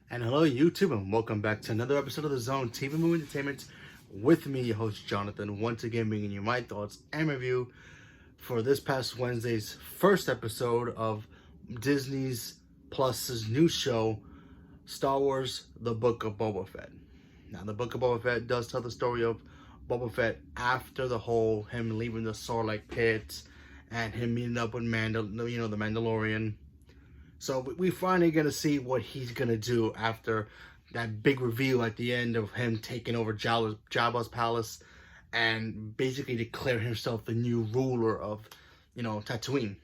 And hello, YouTube, and welcome back to another episode of the Zone TV Movie Entertainment with me, your host Jonathan, once again bringing you my thoughts and review for this past Wednesday's first episode of Disney's Plus's new show, Star Wars: The Book of Boba Fett. Now, the Book of Boba Fett does tell the story of Boba Fett after the whole him leaving the Sarlacc pit and him meeting up with the Mandalorian. So we finally get to see what he's going to do after that big reveal at the end of him taking over Jabba's palace and basically declare himself the new ruler of, Tatooine.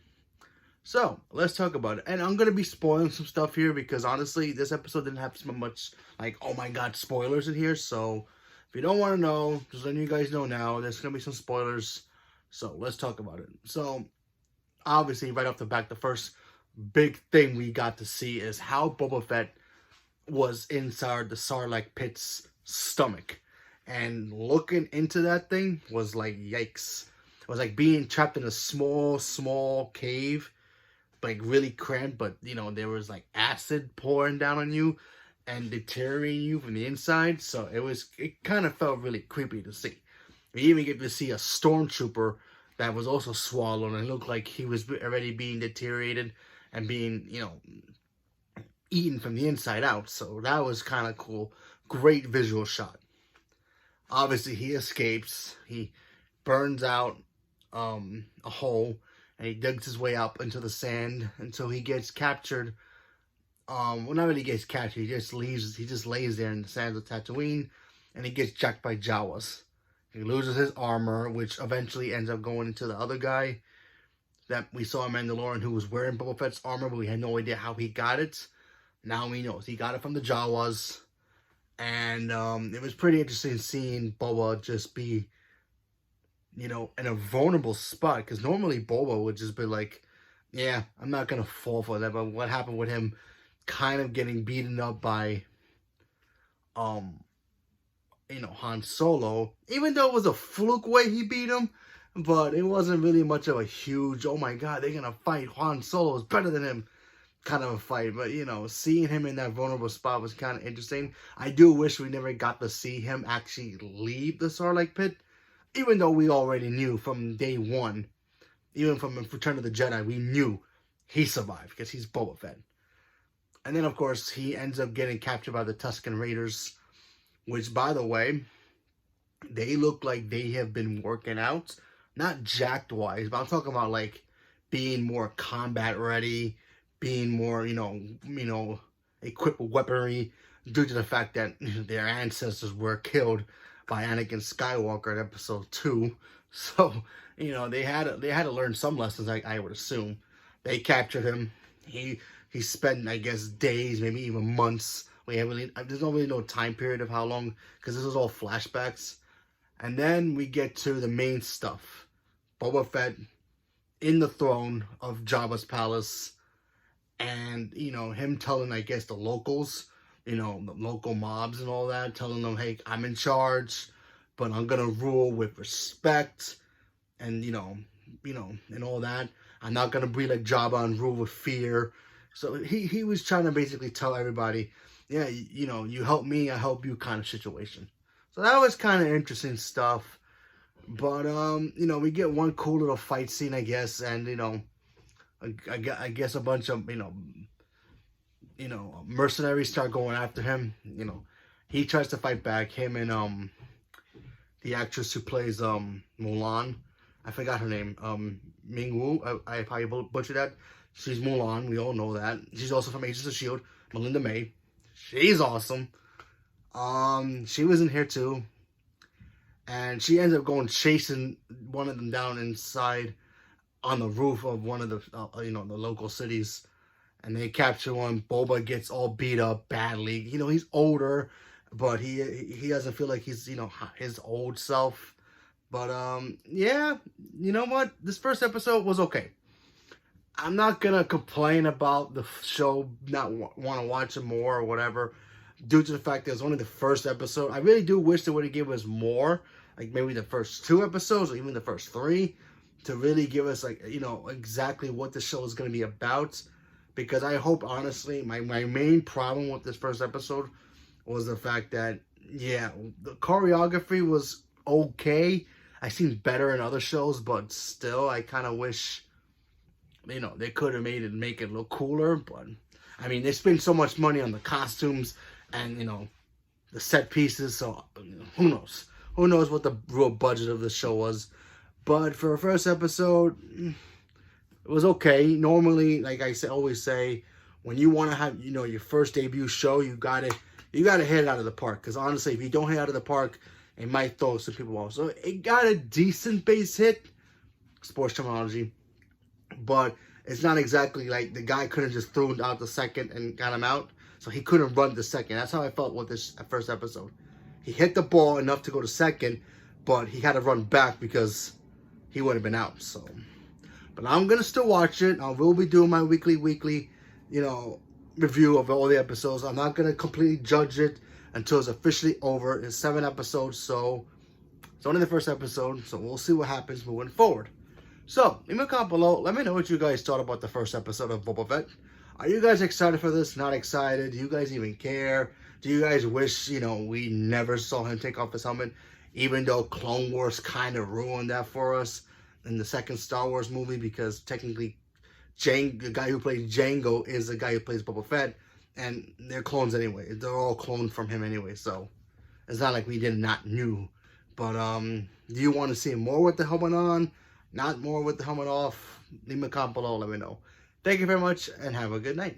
So let's talk about it. And I'm going to be spoiling some stuff here because honestly, this episode didn't have so much like, oh my God, spoilers in here. So if you don't want to know, just letting you guys know now, there's going to be some spoilers. So let's talk about it. So obviously, right off the bat, the first big thing we got to see is how Boba Fett was inside the Sarlacc pit's stomach. And looking into that thing was like, yikes. It was like being trapped in a small cave, like really cramped, but there was like acid pouring down on you and deteriorating you from the inside. So it kind of felt really creepy to see. We even get to see a stormtrooper that was also swallowed and looked like he was already being deteriorated and being, eaten from the inside out. So that was kind of cool. Great visual shot. Obviously, he escapes. He burns out a hole, and he digs his way up into the sand until he gets captured. Well, not really gets captured. He just leaves. He just lays there in the sands of Tatooine, and he gets jacked by Jawas. He loses his armor, which eventually ends up going into the other guy that we saw in Mandalorian who was wearing Boba Fett's armor, but we had no idea how he got it. Now we know. He got it from the Jawas. And it was pretty interesting seeing Boba just be, in a vulnerable spot. Because normally Boba would just be like, yeah, I'm not going to fall for that. But what happened with him kind of getting beaten up by, Han Solo. Even though it was a fluke way he beat him. But it wasn't really much of a huge, oh my God, they're going to fight. Han Solo is better than him kind of a fight. But, seeing him in that vulnerable spot was kind of interesting. I do wish we never got to see him actually leave the Sarlacc pit. Even though we already knew from day one, even from Return of the Jedi, we knew he survived because he's Boba Fett. And then, of course, he ends up getting captured by the Tusken Raiders, which, by the way, they look like they have been working out. Not jacked wise, but I'm talking about like being more combat ready, being more, equipped with weaponry due to the fact that their ancestors were killed by Anakin Skywalker in episode 2. So, they had to learn some lessons, I would assume. They captured him. He spent, I guess, days, maybe even months. There's not really no time period of how long, because this is all flashbacks. And then we get to the main stuff. Boba Fett in the throne of Jabba's palace. And, him telling, I guess, the locals, the local mobs and all that, telling them, hey, I'm in charge, but I'm going to rule with respect and, and all that. I'm not going to be like Jabba and rule with fear. So he was trying to basically tell everybody, yeah, you help me, I help you kind of situation. So that was kind of interesting stuff. But, we get one cool little fight scene, I guess. And, I guess a bunch of, mercenaries start going after him. He tries to fight back. Him and, the actress who plays, Mulan. I forgot her name. Ming Wu. I probably butchered that. She's Mulan. We all know that. She's also from Agents of S.H.I.E.L.D. Melinda May. She's awesome. She was in here too. And she ends up going chasing one of them down inside on the roof of one of the, the local cities. And they capture one. Boba gets all beat up badly. He's older, but he doesn't feel like he's, his old self. But, yeah, you know what? This first episode was okay. I'm not going to complain about the show, not want to watch it more or whatever, due to the fact that it was only the first episode. I really do wish they would have given us more, like maybe the first 2 episodes or even the first 3, to really give us, like, exactly what the show is going to be about. because I hope, honestly, my main problem with this first episode was the fact that, yeah, the choreography was okay. I seen better in other shows, but still, I kind of wish, they could have make it look cooler. But I mean, they spend so much money on the costumes and the set pieces, so who knows? Who knows what the real budget of the show was? But for a first episode, it was okay. Normally, like I always say, when you want to have your first debut show, you gotta hit it out of the park. Because honestly, if you don't hit it out of the park, it might throw some people off. So it got a decent base hit, sports terminology, but it's not exactly like the guy couldn't just throw him out the second and got him out. So he couldn't run the second. That's how I felt with this first episode. He hit the ball enough to go to second, but he had to run back because he would have been out. So, but I'm gonna still watch it. I will be doing my weekly, review of all the episodes. I'm not gonna completely judge it until it's officially over. It's 7 episodes, so it's only the first episode. So we'll see what happens moving forward. So leave me a comment below. Let me know what you guys thought about the first episode of Boba Fett. Are you guys excited for this? Not excited? Do you guys even care? Do you guys wish, we never saw him take off his helmet? Even though Clone Wars kind of ruined that for us in the second Star Wars movie, because technically the guy who plays Jango is the guy who plays Boba Fett, and they're clones anyway. They're all cloned from him anyway, so it's not like we did not knew. But do you want to see more with the helmet on? Not more with the helmet off? Leave me a comment below. Let me know. Thank you very much, and have a good night.